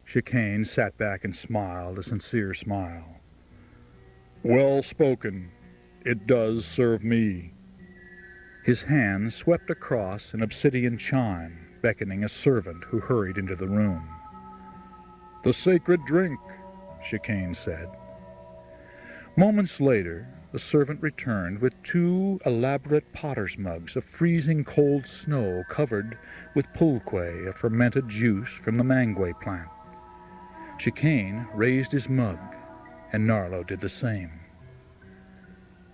Chicane sat back and smiled a sincere smile. Well spoken. It does serve me. His hand swept across an obsidian chime, beckoning a servant who hurried into the room. The sacred drink, Chicane said. Moments later, the servant returned with 2 elaborate potter's mugs of freezing cold snow covered with pulque, a fermented juice from the mangue plant. Chicane raised his mug, and Narlo did the same.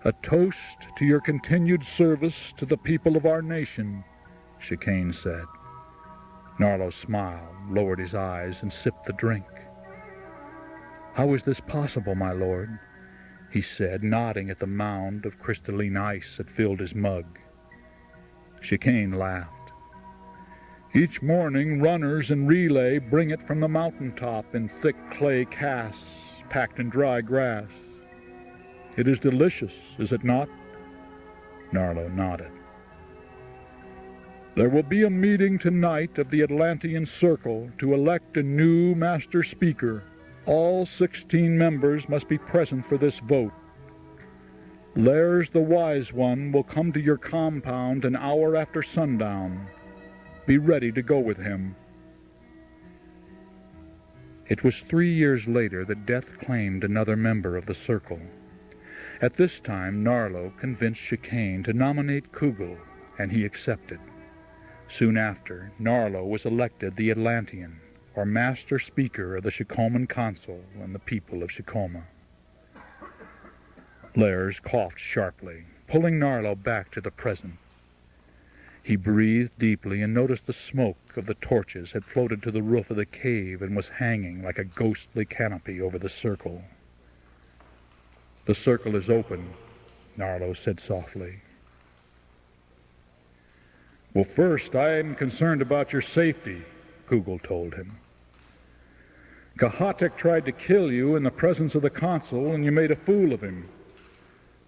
A toast to your continued service to the people of our nation, Chicane said. Narlo smiled, lowered his eyes, and sipped the drink. How is this possible, my lord? He said, nodding at the mound of crystalline ice that filled his mug. Chicane laughed. Each morning, runners in relay bring it from the mountaintop in thick clay casks packed in dry grass. It is delicious, is it not? Narlo nodded. There will be a meeting tonight of the Atlantean Circle to elect a new master speaker. All 16 members must be present for this vote. Lairs the Wise One will come to your compound an hour after sundown. Be ready to go with him. It was 3 years later that death claimed another member of the Circle. At this time, Narlo convinced Chicane to nominate Kugel, and he accepted. Soon after, Narlo was elected the Atlantean, or Master Speaker of the Shikoman Council and the people of Shikoma. Lairs coughed sharply, pulling Narlo back to the present. He breathed deeply and noticed the smoke of the torches had floated to the roof of the cave and was hanging like a ghostly canopy over the circle. The circle is open, Narlo said softly. Well, first, I am concerned about your safety, Kugel told him. Kahatek tried to kill you in the presence of the consul, and you made a fool of him.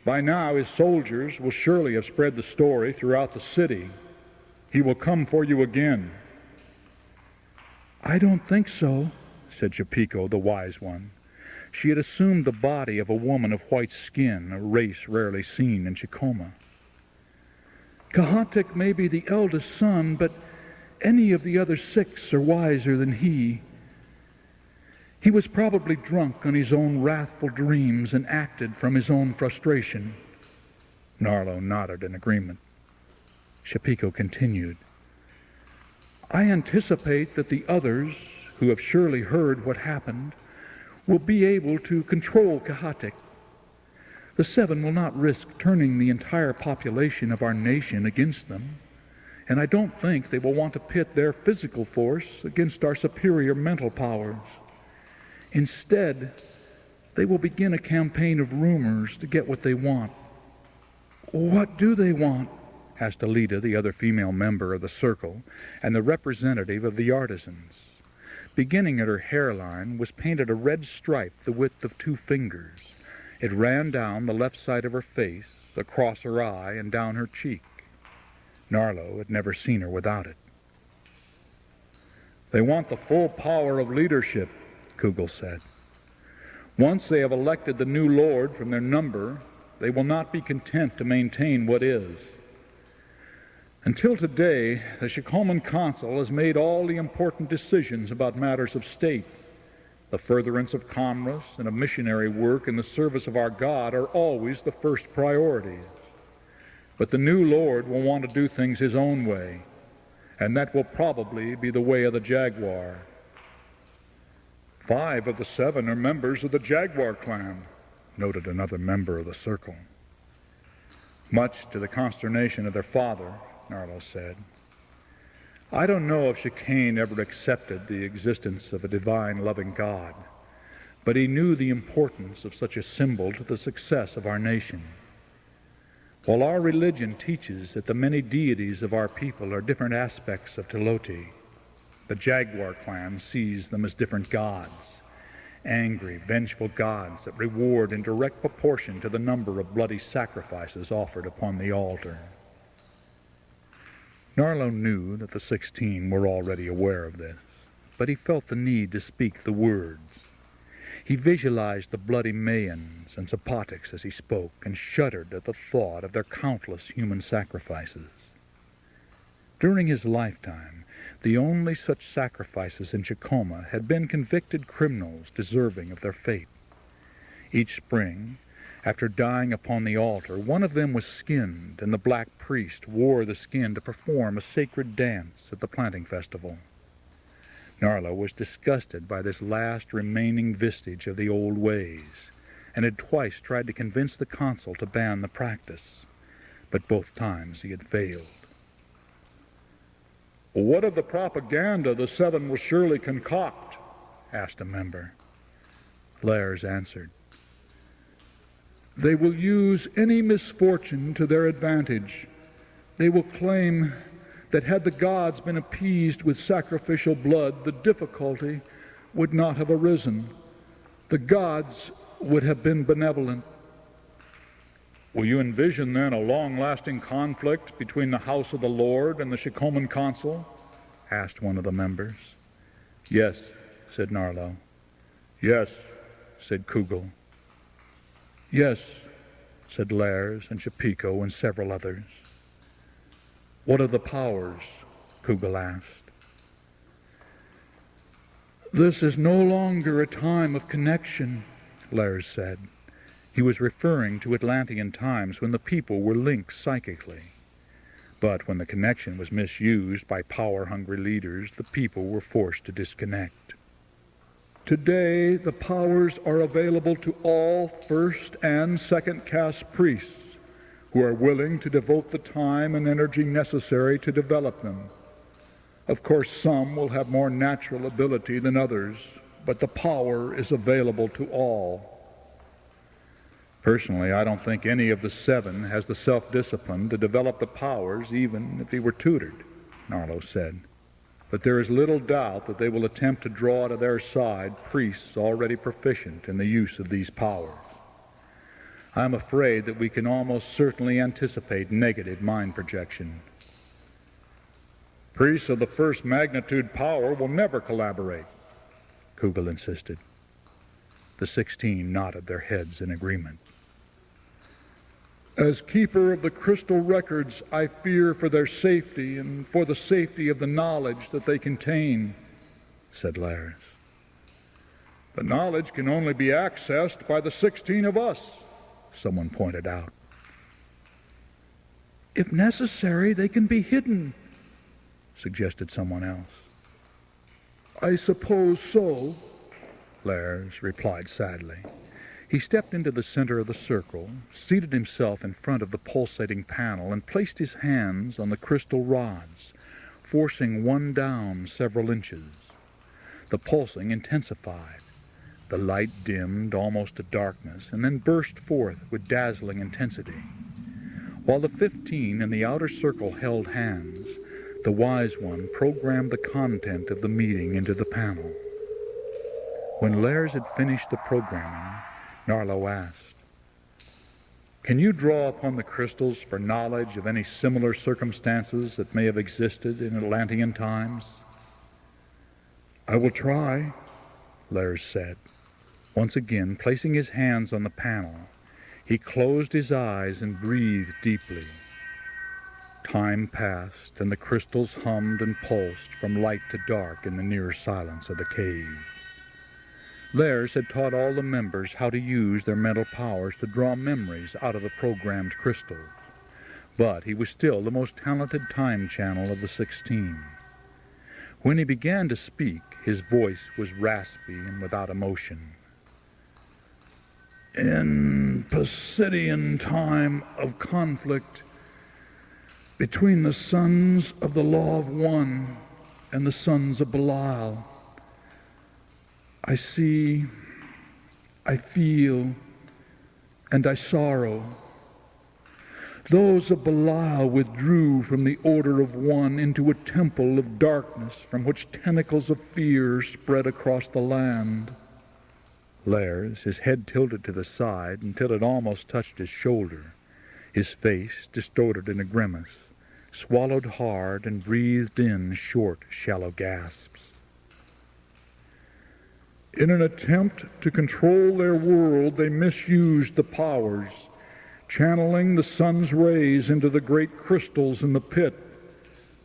By now, his soldiers will surely have spread the story throughout the city. He will come for you again. I don't think so, said Chapiko, the wise one. She had assumed the body of a woman of white skin, a race rarely seen in Shikoma. Kahatek may be the eldest son, but any of the other 6 are wiser than he. He was probably drunk on his own wrathful dreams and acted from his own frustration. Narlo nodded in agreement. Chapiko continued. I anticipate that the others, who have surely heard what happened, will be able to control Kahatek. The 7 will not risk turning the entire population of our nation against them, and I don't think they will want to pit their physical force against our superior mental powers. Instead, they will begin a campaign of rumors to get what they want. What do they want? Asked Alida, the other female member of the circle, and the representative of the artisans. Beginning at her hairline was painted a red stripe the width of 2 fingers. It ran down the left side of her face, across her eye, and down her cheek. Narlo had never seen her without it. They want the full power of leadership, Kugel said. Once they have elected the new lord from their number, they will not be content to maintain what is. Until today, the Shikoman Council has made all the important decisions about matters of state. The furtherance of commerce and of missionary work in the service of our God are always the first priorities. But the new Lord will want to do things his own way, and that will probably be the way of the Jaguar. 5 of the 7 are members of the Jaguar clan, noted another member of the circle. Much to the consternation of their father, Narlo said. I don't know if Chicane ever accepted the existence of a divine loving God, but he knew the importance of such a symbol to the success of our nation. While our religion teaches that the many deities of our people are different aspects of Teloti, the Jaguar clan sees them as different gods, angry, vengeful gods that reward in direct proportion to the number of bloody sacrifices offered upon the altar. Narlo knew that the 16 were already aware of this. but he felt the need to speak the words. He visualized the bloody Mayans and Zapotics as he spoke, and shuddered at the thought of their countless human sacrifices. During his lifetime, the only such sacrifices in Chicoma had been convicted criminals deserving of their fate. Each spring, after dying upon the altar, one of them was skinned, and the black priest wore the skin to perform a sacred dance at the planting festival. Narla was disgusted by this last remaining vestige of the old ways, and had twice tried to convince the consul to ban the practice, but both times he had failed. "What of the propaganda the Seven will surely concoct?" asked a member. Lairs answered, "They will use any misfortune to their advantage. They will claim that had the gods been appeased with sacrificial blood, the difficulty would not have arisen. The gods would have been benevolent." "Will you envision, then, a long-lasting conflict between the House of the Lord and the Chicoman consul?" asked one of the members. "Yes," said Narlo. "Yes," said Kugel. "Yes," said Lairs and Chapico and several others. "What of the powers?" Kugel asked. "This is no longer a time of connection," Lairs said. He was referring to Atlantean times when the people were linked psychically. But when the connection was misused by power-hungry leaders, the people were forced to disconnect. "Today, the powers are available to all first and second caste priests who are willing to devote the time and energy necessary to develop them. Of course, some will have more natural ability than others, but the power is available to all." "Personally, I don't think any of the Seven has the self-discipline to develop the powers, even if he were tutored," Narlo said. "But there is little doubt that they will attempt to draw to their side priests already proficient in the use of these powers. I am afraid that we can almost certainly anticipate negative mind projection." "Priests of the first magnitude power will never collaborate," Kugel insisted. The 16 nodded their heads in agreement. "As keeper of the crystal records, I fear for their safety and for the safety of the knowledge that they contain," said Lairs. "The knowledge can only be accessed by the 16 of us," someone pointed out. "If necessary, they can be hidden," suggested someone else. "I suppose so," Lairs replied sadly. He stepped into the center of the circle, seated himself in front of the pulsating panel, and placed his hands on the crystal rods, forcing one down several inches. The pulsing intensified. The light dimmed almost to darkness, and then burst forth with dazzling intensity. While the 15 in the outer circle held hands, the Wise One programmed the content of the meeting into the panel. When Lairs had finished the programming, Narlo asked, "Can you draw upon the crystals for knowledge of any similar circumstances that may have existed in Atlantean times?" "I will try," Lairs said. Once again, placing his hands on the panel, he closed his eyes and breathed deeply. Time passed, and the crystals hummed and pulsed from light to dark in the near silence of the cave. Lairs had taught all the members how to use their mental powers to draw memories out of the programmed crystals, but he was still the most talented time channel of the 16. When he began to speak, his voice was raspy and without emotion. "In Pisidian time of conflict between the sons of the Law of One and the sons of Belial, I see, I feel, and I sorrow. Those of Belial withdrew from the order of One into a temple of darkness from which tentacles of fear spread across the land." Lairs, his head tilted to the side until it almost touched his shoulder, his face distorted in a grimace, swallowed hard and breathed in short, shallow gasps. In an attempt to control their world, they misused the powers, channeling the sun's rays into the great crystals in the pit,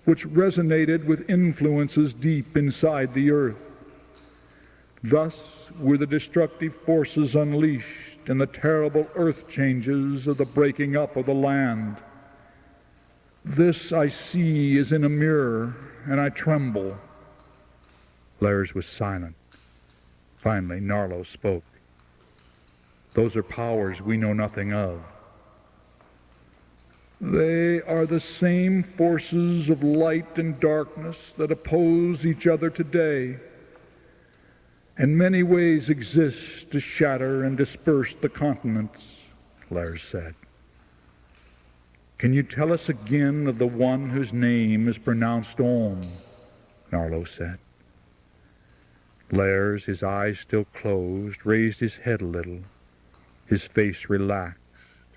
which resonated with influences deep inside the earth. Thus were the destructive forces unleashed and the terrible earth changes of the breaking up of the land. This I see as in a mirror, and I tremble. Lairs was silent. Finally, Narlo spoke. Those are powers we know nothing of. They are the same forces of light and darkness that oppose each other today, and many ways exist to shatter and disperse the continents, Lairs said. Can you tell us again of the one whose name is pronounced Om? Narlo said. Lairs, his eyes still closed, raised his head a little. His face relaxed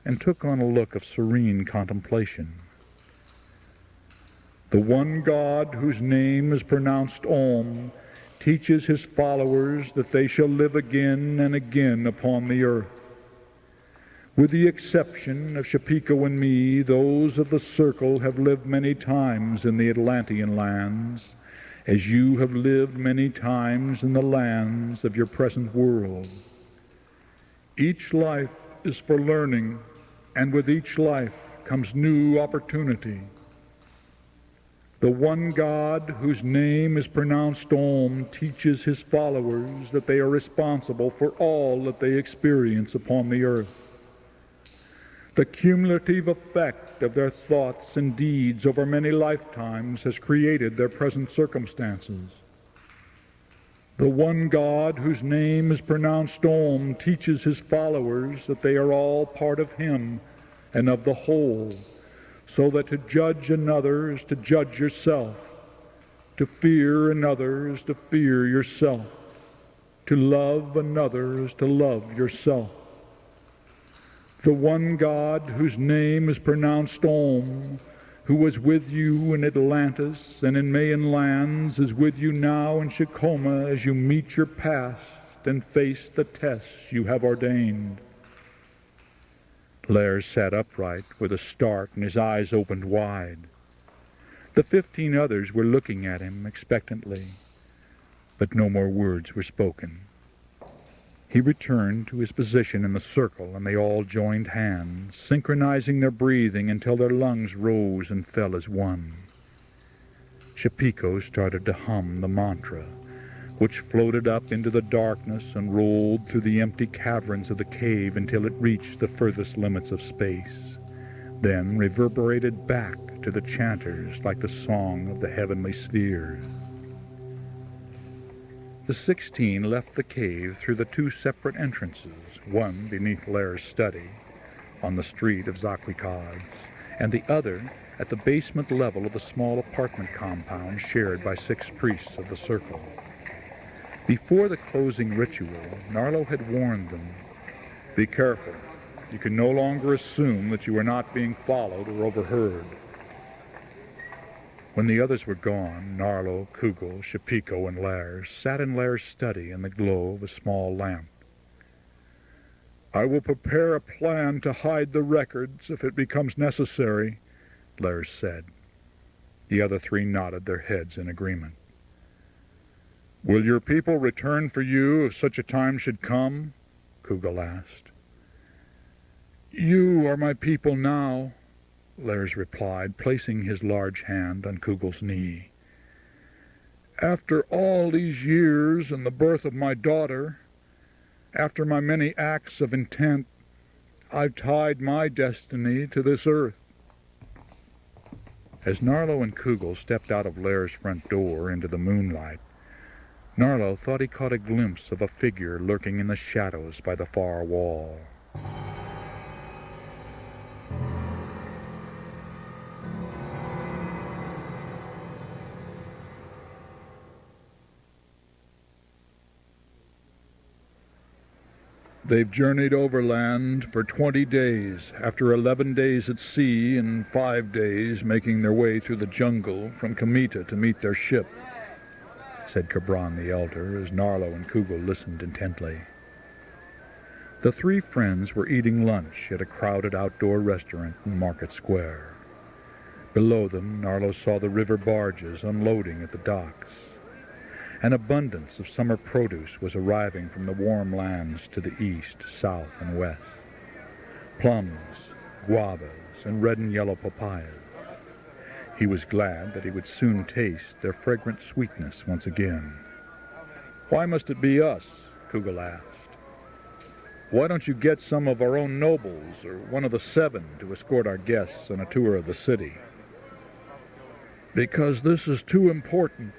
and took on a look of serene contemplation. The one God whose name is pronounced Om teaches his followers that they shall live again and again upon the earth. With the exception of Shapiko and me, those of the circle have lived many times in the Atlantean lands, as you have lived many times in the lands of your present world. Each life is for learning, and with each life comes new opportunity. The one God whose name is pronounced Om teaches his followers that they are responsible for all that they experience upon the earth. The cumulative effect of their thoughts and deeds over many lifetimes has created their present circumstances. The one God whose name is pronounced Om teaches his followers that they are all part of him and of the whole, so that to judge another is to judge yourself, to fear another is to fear yourself, to love another is to love yourself. The one God whose name is pronounced Om, who was with you in Atlantis and in Mayan lands, is with you now in Shikoma as you meet your past and face the tests you have ordained. Lairs sat upright with a start and his eyes opened wide. The 15 others were looking at him expectantly, but no more words were spoken. He returned to his position in the circle, and they all joined hands, synchronizing their breathing until their lungs rose and fell as one. Shapiko started to hum the mantra, which floated up into the darkness and rolled through the empty caverns of the cave until it reached the furthest limits of space, then reverberated back to the chanters like the song of the heavenly spheres. The 16 left the cave through the 2 separate entrances, one beneath Lairs' study, on the street of Zakwikads, and the other at the basement level of the small apartment compound shared by 6 priests of the circle. Before the closing ritual, Narlo had warned them, "Be careful. You can no longer assume that you are not being followed or overheard." When the others were gone, Narlo, Kugel, Shapiko, and Lairs sat in Lairs' study in the glow of a small lamp. "I will prepare a plan to hide the records if it becomes necessary," Lairs said. The other 3 nodded their heads in agreement. "Will your people return for you if such a time should come?" Kugel asked. "You are my people now," Lairs replied, placing his large hand on Kugel's knee. "After all these years and the birth of my daughter, after my many acts of intent, I've tied my destiny to this earth." As Narlo and Kugel stepped out of Lairs' front door into the moonlight, Narlo thought he caught a glimpse of a figure lurking in the shadows by the far wall. They've journeyed overland for 20 days, after 11 days at sea and 5 days making their way through the jungle from Kamita to meet their ship. said Cabron the elder, as Narlo and Kugel listened intently. The three friends were eating lunch at a crowded outdoor restaurant in Market Square. Below them, Narlo saw the river barges unloading at the docks. An abundance of summer produce was arriving from the warm lands to the east, south, and west. Plums, guavas, and red and yellow papayas. He was glad that he would soon taste their fragrant sweetness once again. "Why must it be us?" Kugel asked. "Why don't you get some of our own nobles or one of the 7 to escort our guests on a tour of the city?" "Because this is too important.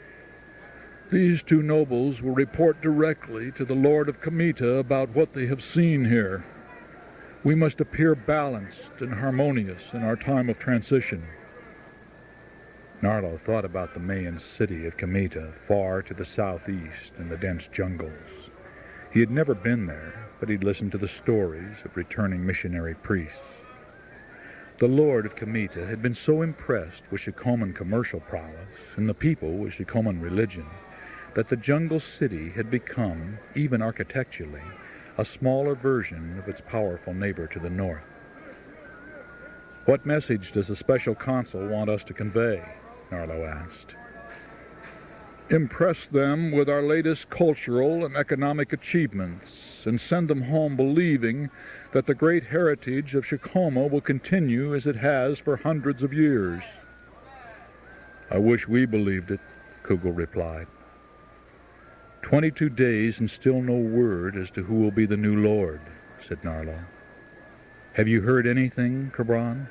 These 2 nobles will report directly to the Lord of Comita about what they have seen here. We must appear balanced and harmonious in our time of transition." Narlo thought about the Mayan city of Comita, far to the southeast in the dense jungles. He had never been there, but he'd listened to the stories of returning missionary priests. The Lord of Comita had been so impressed with Shikoman commercial prowess and the people with Shikoman religion that the jungle city had become, even architecturally, a smaller version of its powerful neighbor to the north. "What message does the special consul want us to convey?" Narlo asked. "Impress them with our latest cultural and economic achievements and send them home believing that the great heritage of Shikoma will continue as it has for hundreds of years." "I wish we believed it," Kugel replied. 22 days and still no word as to who will be the new lord," said Narlo. "Have you heard anything, Cabron?"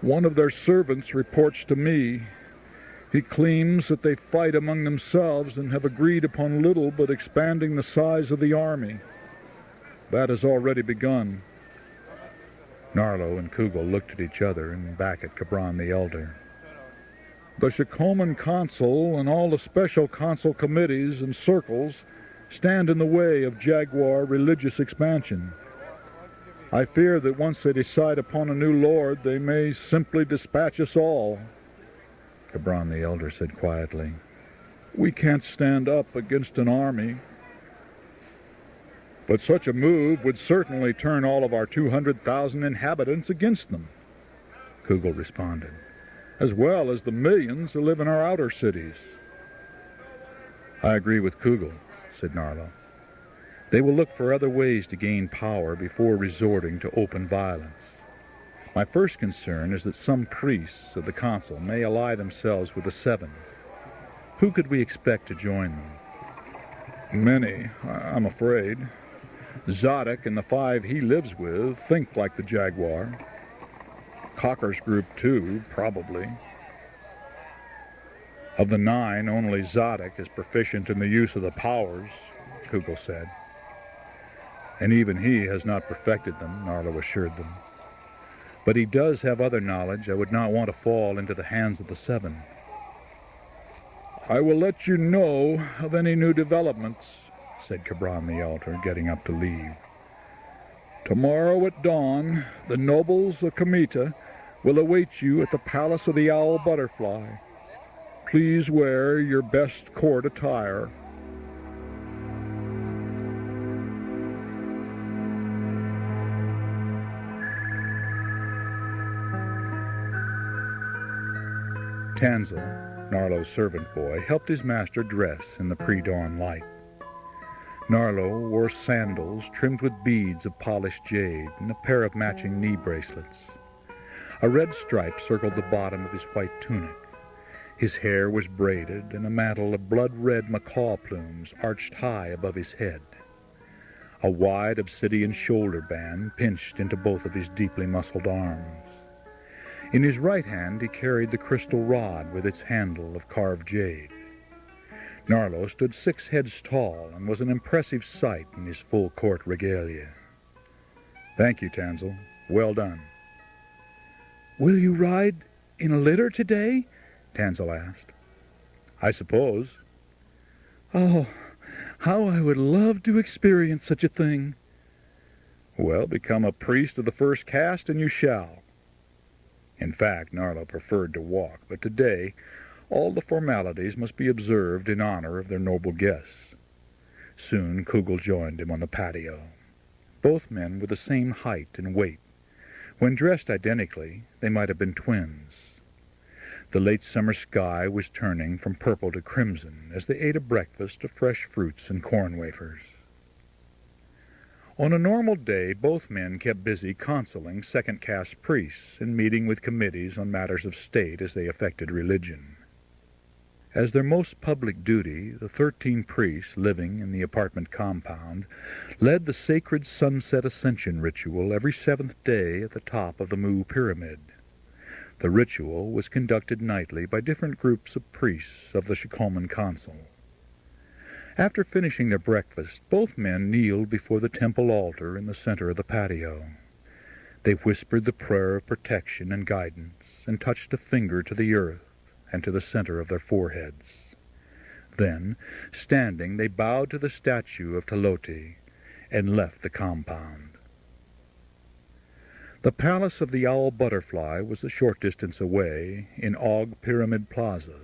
"One of their servants reports to me. He claims that they fight among themselves and have agreed upon little but expanding the size of the army. That has already begun." Narlo and Kugel looked at each other and back at Cabron the elder. "The Shikoman consul and all the special consul committees and circles stand in the way of Jaguar religious expansion. I fear that once they decide upon a new lord, they may simply dispatch us all." Cabron the elder said quietly, "We can't stand up against an army." "But such a move would certainly turn all of our 200,000 inhabitants against them," Kugel responded, "as well as the millions who live in our outer cities." "I agree with Kugel," said Narlo. "They will look for other ways to gain power before resorting to open violence. My first concern is that some priests of the consul may ally themselves with the 7. Who could we expect to join them?" "Many, I'm afraid. Zadok and the 5 he lives with think like the Jaguar. Cocker's group, too, probably. Of the 9, only Zadok is proficient in the use of the powers," Kugel said. "And even he has not perfected them," Narlo assured them. "But he does have other knowledge I would not want to fall into the hands of the 7. "I will let you know of any new developments," said Cabron the elder, getting up to leave. "Tomorrow at dawn, the nobles of Comita will await you at the Palace of the Owl Butterfly. Please wear your best court attire." Tanzel, Narlo's servant boy, helped his master dress in the pre-dawn light. Narlo wore sandals trimmed with beads of polished jade and a pair of matching knee bracelets. A red stripe circled the bottom of his white tunic. His hair was braided, and a mantle of blood-red macaw plumes arched high above his head. A wide obsidian shoulder band pinched into both of his deeply muscled arms. In his right hand he carried the crystal rod with its handle of carved jade. Narlo stood 6 heads tall and was an impressive sight in his full court regalia. "Thank you, Tanzel. Well done." "Will you ride in a litter today?" Tanzel asked. "I suppose." "Oh, how I would love to experience such a thing." "Well, become a priest of the first caste and you shall." In fact, Narlo preferred to walk, but today, All the formalities must be observed in honor of their noble guests. Soon Kugel joined him on the patio. Both men were the same height and weight. When dressed identically, they might have been twins. The late summer sky was turning from purple to crimson as they ate a breakfast of fresh fruits and corn wafers. On a normal day, both men kept busy consuling second-caste priests and meeting with committees on matters of state as they affected religion. As their most public duty, the 13 priests living in the apartment compound led the sacred sunset ascension ritual every 7th day at the top of the Mu Pyramid. The ritual was conducted nightly by different groups of priests of the Shikoman Council. After finishing their breakfast, both men kneeled before the temple altar in the center of the patio. They whispered the prayer of protection and guidance and touched a finger to the earth and to the center of their foreheads. Then, standing, they bowed to the statue of Taloti and left the compound. The palace of the Owl Butterfly was a short distance away in Og Pyramid Plaza.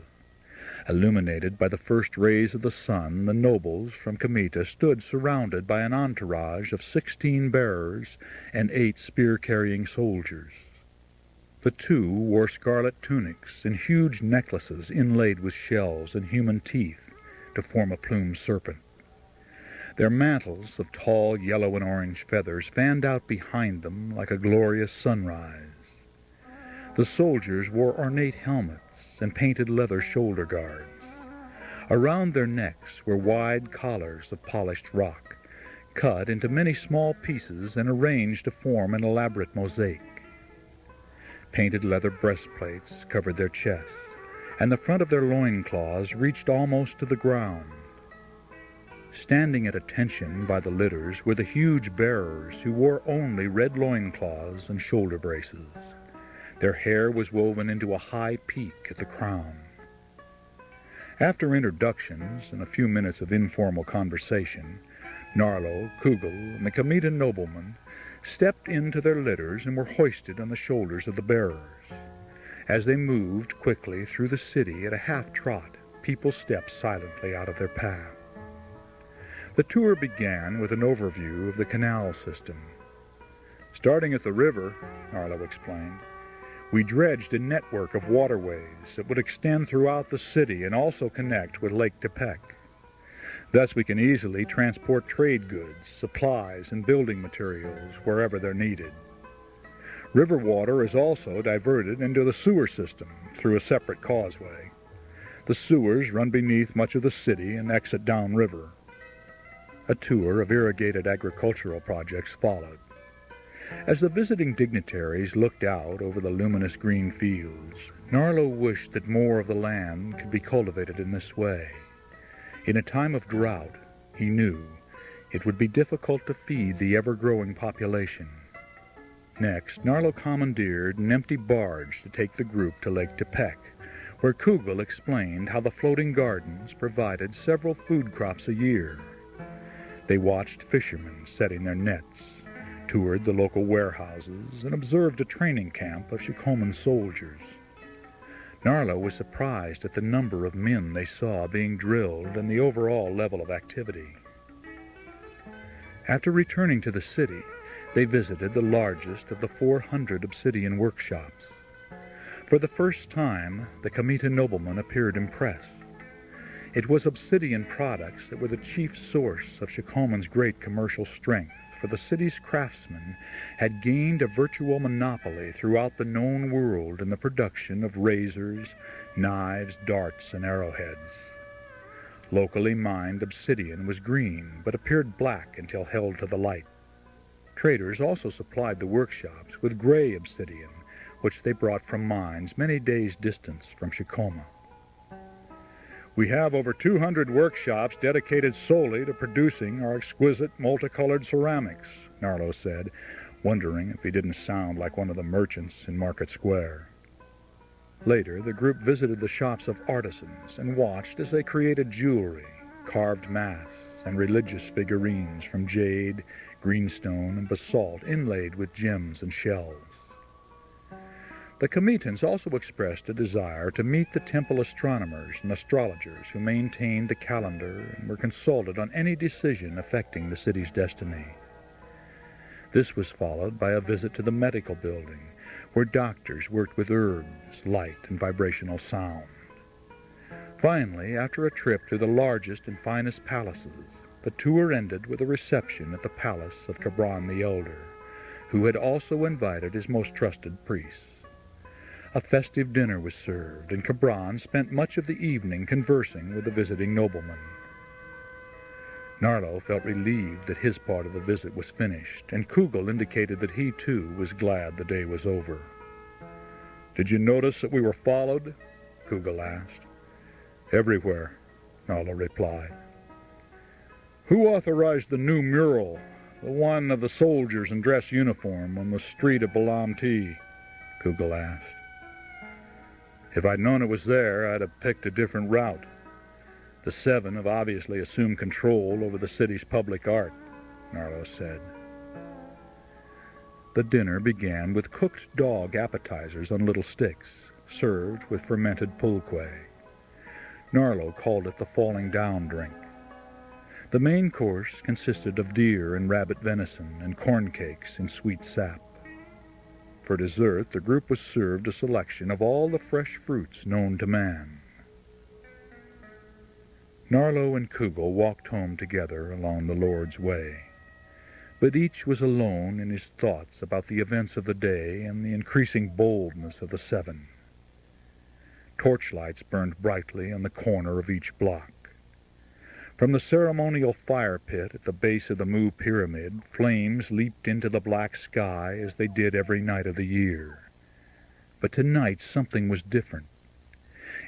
Illuminated by the first rays of the sun, the nobles from Kamita stood surrounded by an entourage of 16 bearers and 8 spear-carrying soldiers. The 2 wore scarlet tunics and huge necklaces inlaid with shells and human teeth to form a plumed serpent. Their mantles of tall yellow and orange feathers fanned out behind them like a glorious sunrise. The soldiers wore ornate helmets and painted leather shoulder guards. Around their necks were wide collars of polished rock, cut into many small pieces and arranged to form an elaborate mosaic. Painted leather breastplates covered their chests, and the front of their loincloths reached almost to the ground. Standing at attention by the litters were the huge bearers who wore only red loincloths and shoulder braces. Their hair was woven into a high peak at the crown. After introductions and a few minutes of informal conversation, Narlo, Kugel, and the Kamita noblemen stepped into their litters and were hoisted on the shoulders of the bearers. As they moved quickly through the city at a half-trot, people stepped silently out of their path. The tour began with an overview of the canal system. Starting at the river, Narlo explained, we dredged a network of waterways that would extend throughout the city and also connect with Lake Tepec. Thus we can easily transport trade goods, supplies, and building materials wherever they're needed. River water is also diverted into the sewer system through a separate causeway. The sewers run beneath much of the city and exit downriver. A tour of irrigated agricultural projects followed. As the visiting dignitaries looked out over the luminous green fields, Narlo wished that more of the land could be cultivated in this way. In a time of drought, he knew, it would be difficult to feed the ever-growing population. Next, Narlo commandeered an empty barge to take the group to Lake Tepec, where Kugel explained how the floating gardens provided several food crops a year. They watched fishermen setting their nets, toured the local warehouses, and observed a training camp of Shikoman soldiers. Narlo was surprised at the number of men they saw being drilled and the overall level of activity. After returning to the city, they visited the largest of the 400 obsidian workshops. For the first time, the Kamita nobleman appeared impressed. It was obsidian products that were the chief source of Shikoman's great commercial strength, for the city's craftsmen had gained a virtual monopoly throughout the known world in the production of razors, knives, darts, and arrowheads. Locally mined obsidian was green, but appeared black until held to the light. Traders also supplied the workshops with gray obsidian, which they brought from mines many days' distance from Shikoma. We have over 200 workshops dedicated solely to producing our exquisite multicolored ceramics, Narlo said, wondering if he didn't sound like one of the merchants in Market Square. Later, the group visited the shops of artisans and watched as they created jewelry, carved masks, and religious figurines from jade, greenstone, and basalt inlaid with gems and shells. The commitants also expressed a desire to meet the temple astronomers and astrologers who maintained the calendar and were consulted on any decision affecting the city's destiny. This was followed by a visit to the medical building, where doctors worked with herbs, light, and vibrational sound. Finally, after a trip to the largest and finest palaces, the tour ended with a reception at the palace of Cabron the Elder, who had also invited his most trusted priests. A festive dinner was served, and Cabron spent much of the evening conversing with the visiting noblemen. Narlo felt relieved that his part of the visit was finished, and Kugel indicated that he, too, was glad the day was over. "Did you notice that we were followed?" Kugel asked. "Everywhere," Narlo replied. "Who authorized the new mural, the one of the soldiers in dress uniform on the street of Balamti?" Kugel asked. "If I'd known it was there, I'd have picked a different route. The Seven have obviously assumed control over the city's public art," Narlo said. The dinner began with cooked dog appetizers on little sticks, served with fermented pulque. Narlo called it the falling down drink. The main course consisted of deer and rabbit venison and corn cakes in sweet sap. For dessert, the group was served a selection of all the fresh fruits known to man. Narlo and Kugel walked home together along the Lord's Way, but each was alone in his thoughts about the events of the day and the increasing boldness of the Seven. Torchlights burned brightly on the corner of each block. From the ceremonial fire pit at the base of the Mu Pyramid, flames leaped into the black sky as they did every night of the year. But tonight something was different.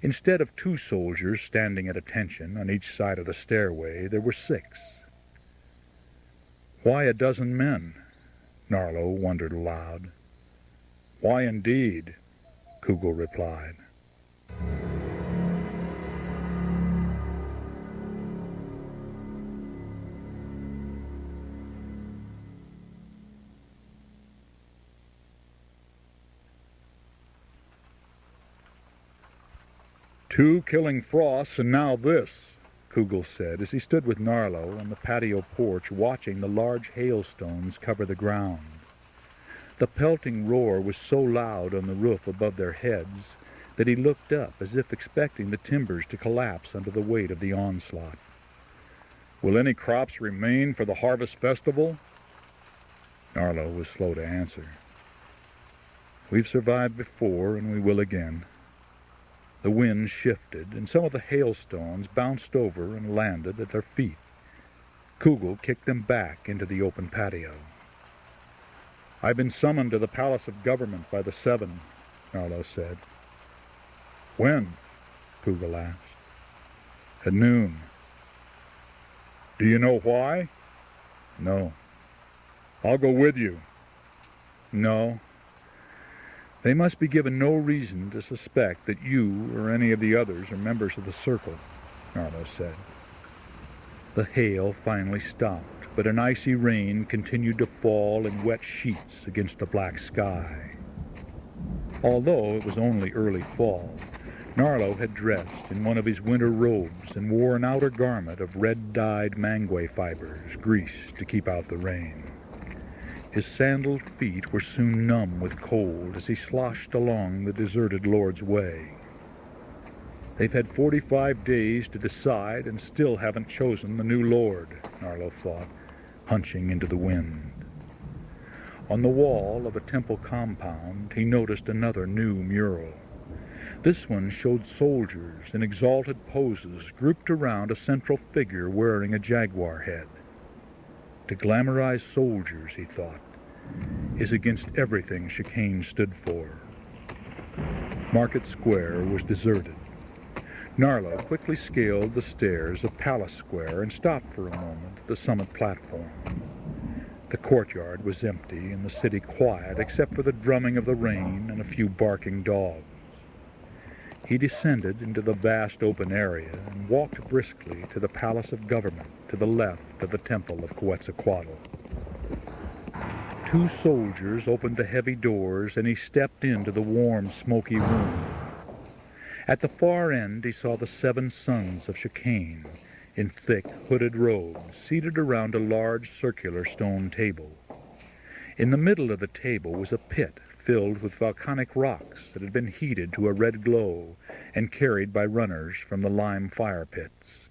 Instead of 2 soldiers standing at attention on each side of the stairway, there were 6. "Why a dozen men?" Narlo wondered aloud. "Why indeed?" Kugel replied. "2 killing frosts, and now this," Kugel said as he stood with Narlo on the patio porch watching the large hailstones cover the ground. The pelting roar was so loud on the roof above their heads that he looked up as if expecting the timbers to collapse under the weight of the onslaught. "Will any crops remain for the harvest festival?" Narlo was slow to answer. "We've survived before, and we will again." The wind shifted, and some of the hailstones bounced over and landed at their feet. Kugel kicked them back into the open patio. "I've been summoned to the Palace of Government by the Seven," Narlo said. "When?" Kugel asked. "At noon." "Do you know why?" "No." "I'll go with you." "No. They must be given no reason to suspect that you or any of the others are members of the Circle," Narlo said. The hail finally stopped, but an icy rain continued to fall in wet sheets against the black sky. Although it was only early fall, Narlo had dressed in one of his winter robes and wore an outer garment of red-dyed mangue fibers, greased to keep out the rain. His sandaled feet were soon numb with cold as he sloshed along the deserted Lord's Way. "They've had 45 days to decide and still haven't chosen the new Lord," Narlo thought, hunching into the wind. On the wall of a temple compound, he noticed another new mural. This one showed soldiers in exalted poses grouped around a central figure wearing a jaguar head. To glamorize soldiers, he thought, is against everything chicane stood for. Market Square was deserted. Narlo quickly scaled the stairs of Palace Square and stopped for a moment at the summit platform. The courtyard was empty and the city quiet except for the drumming of the rain and a few barking dogs. He descended into the vast open area and walked briskly to the Palace of Government to the left of the Temple of Quetzalcoatl. 2 soldiers opened the heavy doors, and he stepped into the warm, smoky room. At the far end he saw the 7 sons of Sutphen in thick, hooded robes, seated around a large circular stone table. In the middle of the table was a pit filled with volcanic rocks that had been heated to a red glow and carried by runners from the lime fire pits.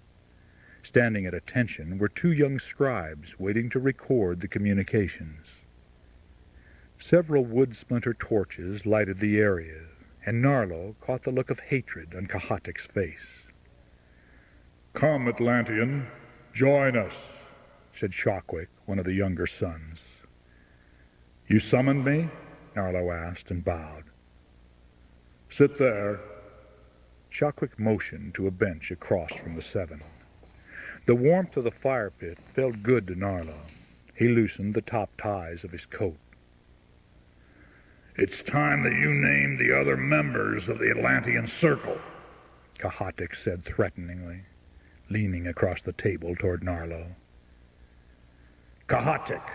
Standing at attention were 2 young scribes waiting to record the communications. Several wood-splinter torches lighted the area, and Narlo caught the look of hatred on Kahatik's face. "Come, Atlantean, join us," said Shawkwick, one of the younger sons. "You summoned me?" Narlo asked and bowed. "Sit there." Shawkwick motioned to a bench across from the 7. The warmth of the fire pit felt good to Narlo. He loosened the top ties of his coat. "It's time that you named the other members of the Atlantean Circle," Kahatik said threateningly, leaning across the table toward Narlo. "Kahatik,"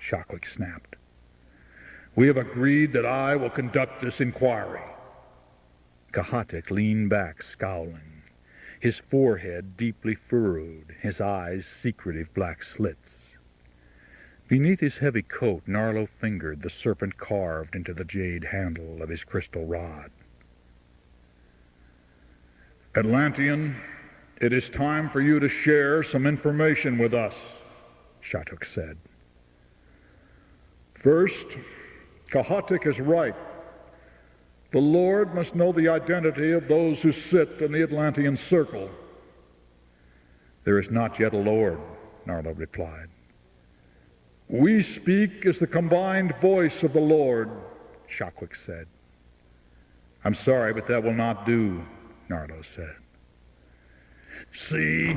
Shawkwick snapped, "we have agreed that I will conduct this inquiry." Kahatik leaned back, scowling, his forehead deeply furrowed, his eyes secretive black slits. Beneath his heavy coat, Narlo fingered the serpent carved into the jade handle of his crystal rod. "Atlantean, it is time for you to share some information with us," Shattuck said. "First, Kahatik is right. The Lord must know the identity of those who sit in the Atlantean Circle." "There is not yet a Lord," Narlo replied. "We speak as the combined voice of the Lord," Shawkwick said. "I'm sorry, but that will not do," Narlo said. "See,"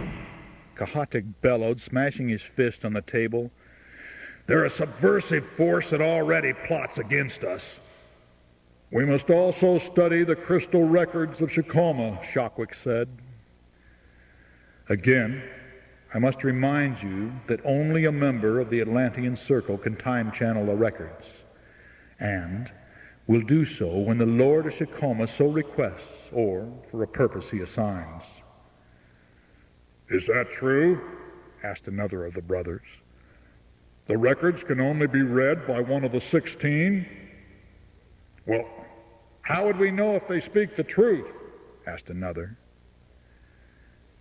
Kahatik bellowed, smashing his fist on the table. "They're a subversive force that already plots against us." "We must also study the crystal records of Shikoma," Shawkwick said. "Again, I must remind you that only a member of the Atlantean Circle can time-channel the records, and will do so when the Lord of Shikoma so requests or for a purpose he assigns." "Is that true?" asked another of the brothers. "The records can only be read by one of the 16? "Well, how would we know if they speak the truth?" asked another.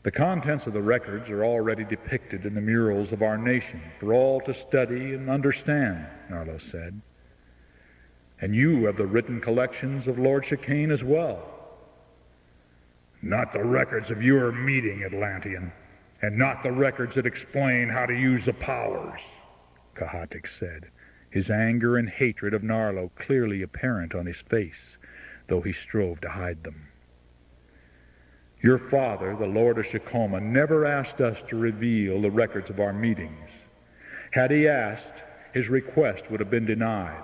"The contents of the records are already depicted in the murals of our nation for all to study and understand," Narlo said. "And you have the written collections of Lord Shikane as well." "Not the records of your meeting, Atlantean, and not the records that explain how to use the powers," Kahatik said, his anger and hatred of Narlo clearly apparent on his face, though he strove to hide them. "Your father, the Lord of Shikoma, never asked us to reveal the records of our meetings. Had he asked, his request would have been denied.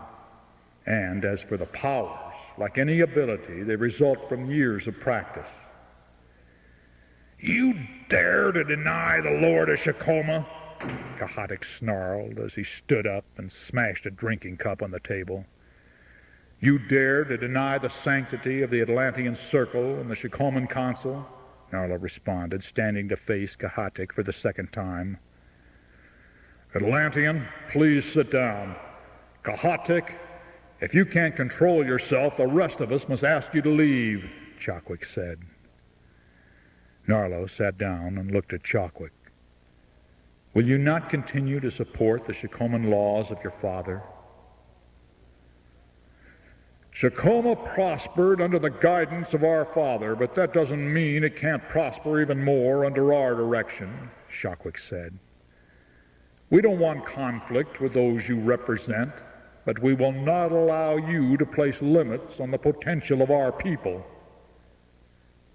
And as for the powers, like any ability, they result from years of practice." "You dare to deny the Lord of Shikoma?" Kahatik snarled as he stood up and smashed a drinking cup on the table. "You dare to deny the sanctity of the Atlantean Circle and the Shikoman Council?" Narlo responded, standing to face Kahatik for the 2nd time. "Atlantean, please sit down. Kahatik, if you can't control yourself, the rest of us must ask you to leave," Shawkwick said. Narlo sat down and looked at Shawkwick. "Will you not continue to support the Shikoman laws of your father?" "Shikoma prospered under the guidance of our father, but that doesn't mean it can't prosper even more under our direction," Shawkwick said. "We don't want conflict with those you represent, but we will not allow you to place limits on the potential of our people."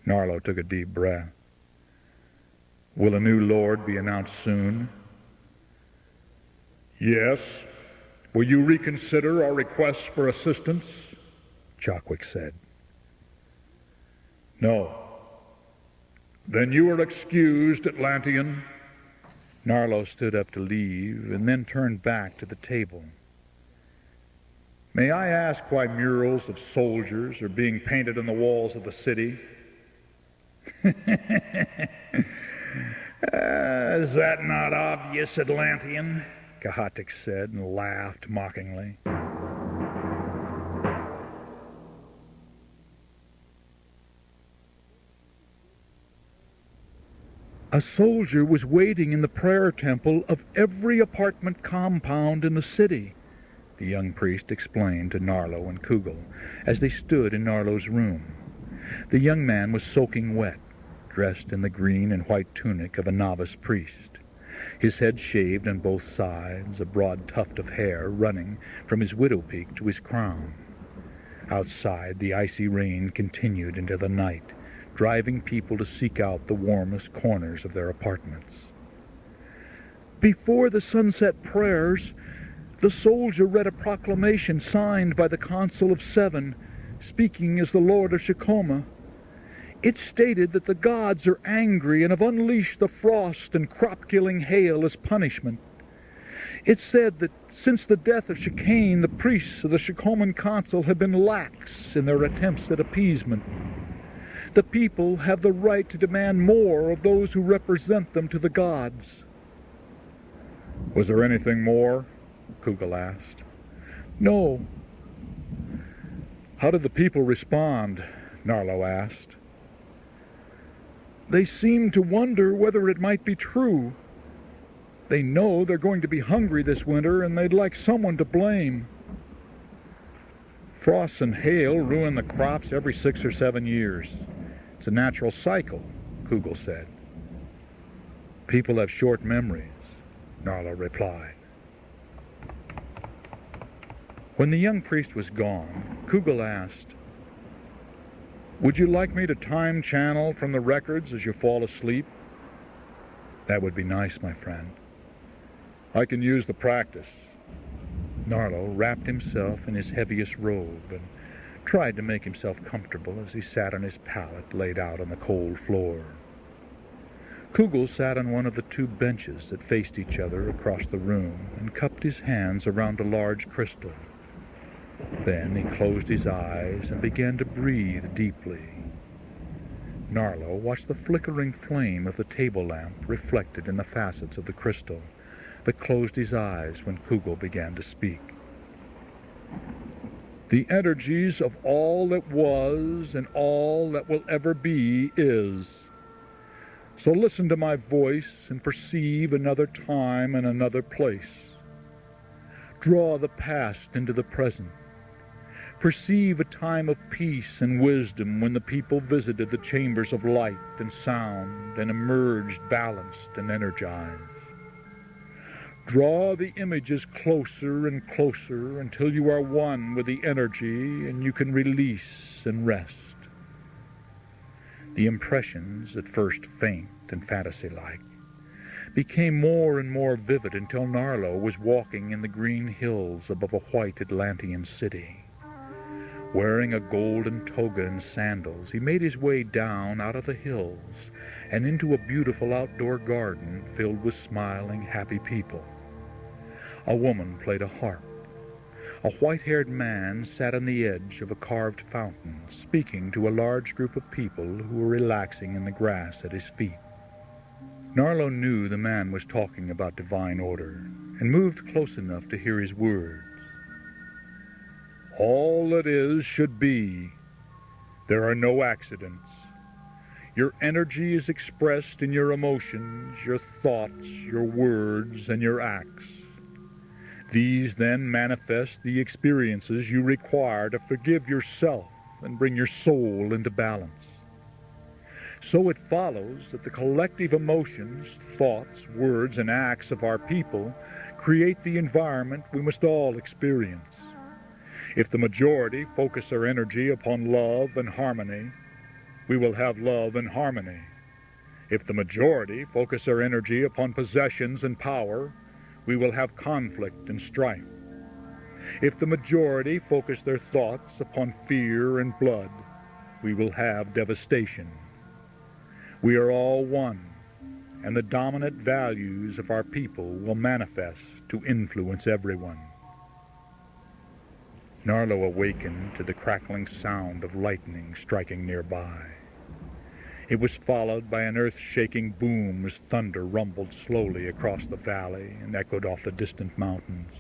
Narlo took a deep breath. "Will a new lord be announced soon?" "Yes. Will you reconsider our requests for assistance?" Shawkwick said. "No." "Then you are excused, Atlantean." Narlo stood up to leave and then turned back to the table. May I ask why murals of soldiers are being painted on the walls of the city? Is that not obvious, Atlantean? Kahatik said and laughed mockingly. A soldier was waiting in the prayer temple of every apartment compound in the city, the young priest explained to Narlo and Kugel as they stood in Narlo's room. The young man was soaking wet, dressed in the green and white tunic of a novice priest, his head shaved on both sides, a broad tuft of hair running from his widow peak to his crown. Outside, the icy rain continued into the night, driving people to seek out the warmest corners of their apartments. Before the sunset prayers, the soldier read a proclamation signed by the Council of Seven, speaking as the Lord of Shikoma. It stated that the gods are angry and have unleashed the frost and crop-killing hail as punishment. It said that since the death of Shikane, the priests of the Shikoman Council have been lax in their attempts at appeasement. The people have the right to demand more of those who represent them to the gods. Was there anything more? Kugel asked. No. How did the people respond? Narlo asked. They seem to wonder whether it might be true. They know they're going to be hungry this winter, and they'd like someone to blame. Frosts and hail ruin the crops every 6 or 7 years. It's a natural cycle, Kugel said. People have short memories, Narlo replied. When the young priest was gone, Kugel asked, "Would you like me to time channel from the records as you fall asleep?" "That would be nice, my friend." "I can use the practice." Narlo wrapped himself in his heaviest robe and tried to make himself comfortable as he sat on his pallet laid out on the cold floor. Kugel sat on one of the 2 benches that faced each other across the room and cupped his hands around a large crystal. Then he closed his eyes and began to breathe deeply. Narlo watched the flickering flame of the table lamp reflected in the facets of the crystal, but closed his eyes when Kugel began to speak. "The energies of all that was and all that will ever be is. So listen to my voice and perceive another time and another place. Draw the past into the present. Perceive a time of peace and wisdom when the people visited the chambers of light and sound and emerged balanced and energized. Draw the images closer and closer until you are one with the energy and you can release and rest. The impressions, at first faint and fantasy-like, became more and more vivid until Narlo was walking in the green hills above a white Atlantean city. Wearing a golden toga and sandals, he made his way down out of the hills and into a beautiful outdoor garden filled with smiling, happy people. A woman played a harp. A white-haired man sat on the edge of a carved fountain, speaking to a large group of people who were relaxing in the grass at his feet. Narlo knew the man was talking about divine order and moved close enough to hear his words. All that is should be. There are no accidents. Your energy is expressed in your emotions, your thoughts, your words, and your acts. These then manifest the experiences you require to forgive yourself and bring your soul into balance. So it follows that the collective emotions, thoughts, words, and acts of our people create the environment we must all experience. If the majority focus their energy upon love and harmony, we will have love and harmony. If the majority focus their energy upon possessions and power, we will have conflict and strife. If the majority focus their thoughts upon fear and blood, we will have devastation. We are all one, and the dominant values of our people will manifest to influence everyone. Narlo awakened to the crackling sound of lightning striking nearby. It was followed by an earth-shaking boom as thunder rumbled slowly across the valley and echoed off the distant mountains.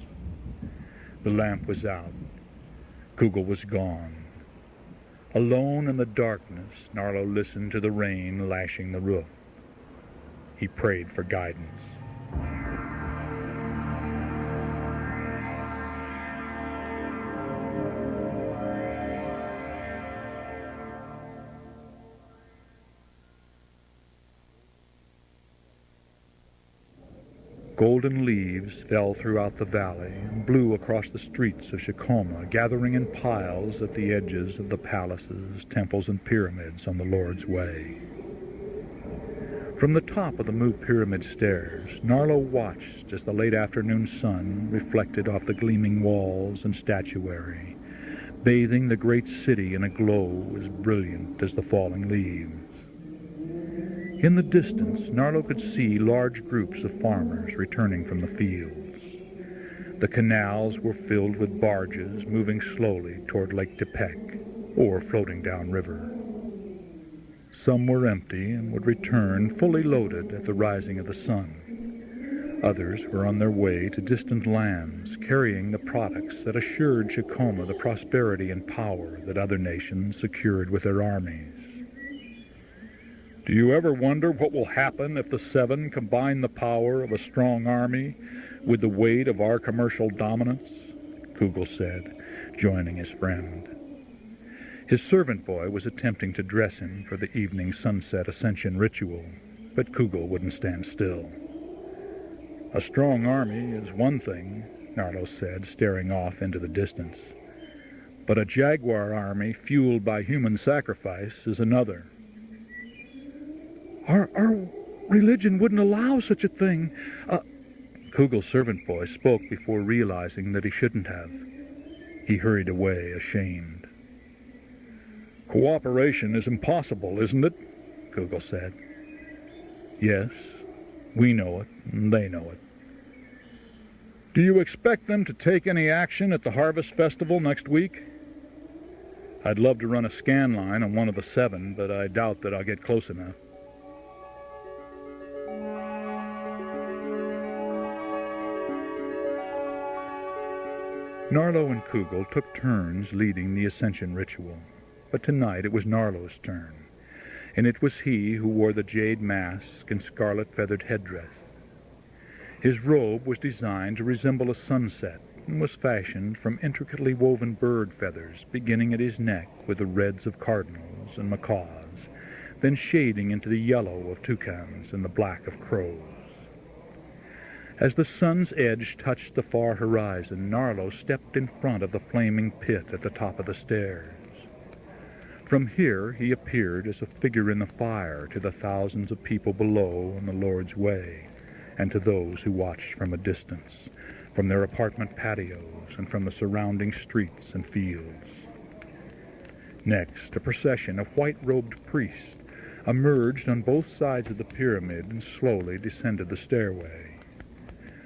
The lamp was out. Kugel was gone. Alone in the darkness, Narlo listened to the rain lashing the roof. He prayed for guidance. Golden leaves fell throughout the valley and blew across the streets of Shikoma, gathering in piles at the edges of the palaces, temples, and pyramids on the Lord's Way. From the top of the Mu Pyramid stairs, Narlo watched as the late afternoon sun reflected off the gleaming walls and statuary, bathing the great city in a glow as brilliant as the falling leaves. In the distance, Narlo could see large groups of farmers returning from the fields. The canals were filled with barges moving slowly toward Lake Tepec, or floating downriver. Some were empty and would return fully loaded at the rising of the sun. Others were on their way to distant lands, carrying the products that assured Shikoma the prosperity and power that other nations secured with their armies. Do you ever wonder what will happen if the Seven combine the power of a strong army with the weight of our commercial dominance? Kugel said, joining his friend. His servant boy was attempting to dress him for the evening sunset ascension ritual, but Kugel wouldn't stand still. A strong army is one thing, Narlo said, staring off into the distance. But a jaguar army fueled by human sacrifice is another. Our religion wouldn't allow such a thing. Kugel's servant boy spoke before realizing that he shouldn't have. He hurried away, ashamed. Cooperation is impossible, isn't it? Kugel said. Yes, we know it, and they know it. Do you expect them to take any action at the Harvest Festival next week? I'd love to run a scan line on one of the Seven, but I doubt that I'll get close enough. Narlo and Kugel took turns leading the ascension ritual, but tonight it was Narlo's turn, and it was he who wore the jade mask and scarlet feathered headdress. His robe was designed to resemble a sunset and was fashioned from intricately woven bird feathers beginning at his neck with the reds of cardinals and macaws, then shading into the yellow of toucans and the black of crows. As the sun's edge touched the far horizon, Narlo stepped in front of the flaming pit at the top of the stairs. From here he appeared as a figure in the fire to the thousands of people below on the Lord's Way, and to those who watched from a distance, from their apartment patios and from the surrounding streets and fields. Next, a procession of white-robed priests emerged on both sides of the pyramid and slowly descended the stairway.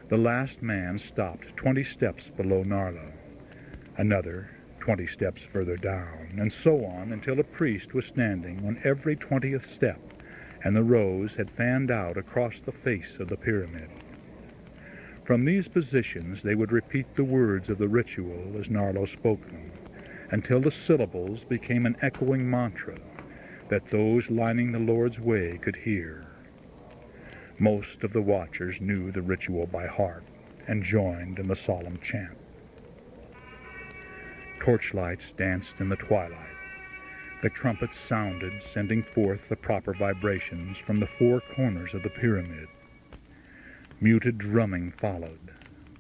The last man stopped 20 steps below Narlo, another 20 steps further down, and so on until a priest was standing on every 20th step, and the rows had fanned out across the face of the pyramid. From these positions they would repeat the words of the ritual as Narlo spoke them, until the syllables became an echoing mantra that those lining the Lord's Way could hear. Most of the watchers knew the ritual by heart and joined in the solemn chant. Torchlights danced in the twilight. The trumpets sounded, sending forth the proper vibrations from the four corners of the pyramid. Muted drumming followed,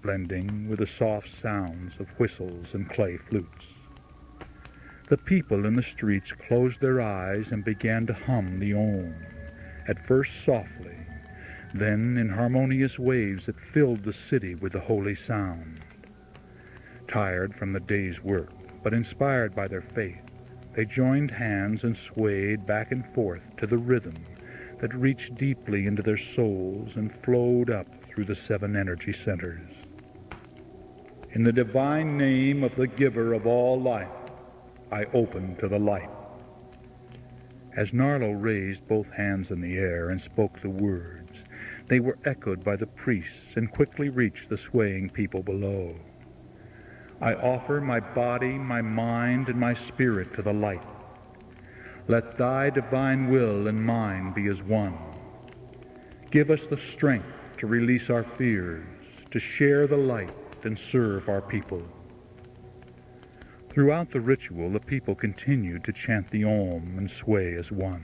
blending with the soft sounds of whistles and clay flutes. The people in the streets closed their eyes and began to hum the Om, at first softly, then in harmonious waves that filled the city with the holy sound. Tired from the day's work, but inspired by their faith, they joined hands and swayed back and forth to the rhythm that reached deeply into their souls and flowed up through the 7 energy centers. In the divine name of the giver of all life, I open to the light. As Narlo raised both hands in the air and spoke the words, they were echoed by the priests and quickly reached the swaying people below. I offer my body, my mind, and my spirit to the light. Let thy divine will and mine be as one. Give us the strength to release our fears, to share the light and serve our people. Throughout the ritual, the people continued to chant the Om and sway as one.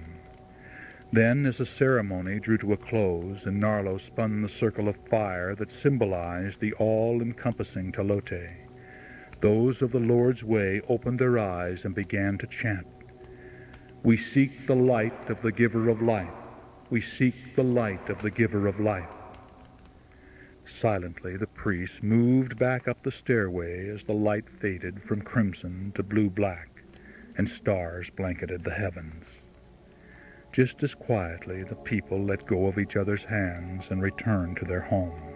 Then, as the ceremony drew to a close and Narlo spun the circle of fire that symbolized the all-encompassing Talote, those of the Lord's Way opened their eyes and began to chant. We seek the light of the giver of life. We seek the light of the giver of life. Silently, the priests moved back up the stairway as the light faded from crimson to blue-black, and stars blanketed the heavens. Just as quietly, the people let go of each other's hands and returned to their homes.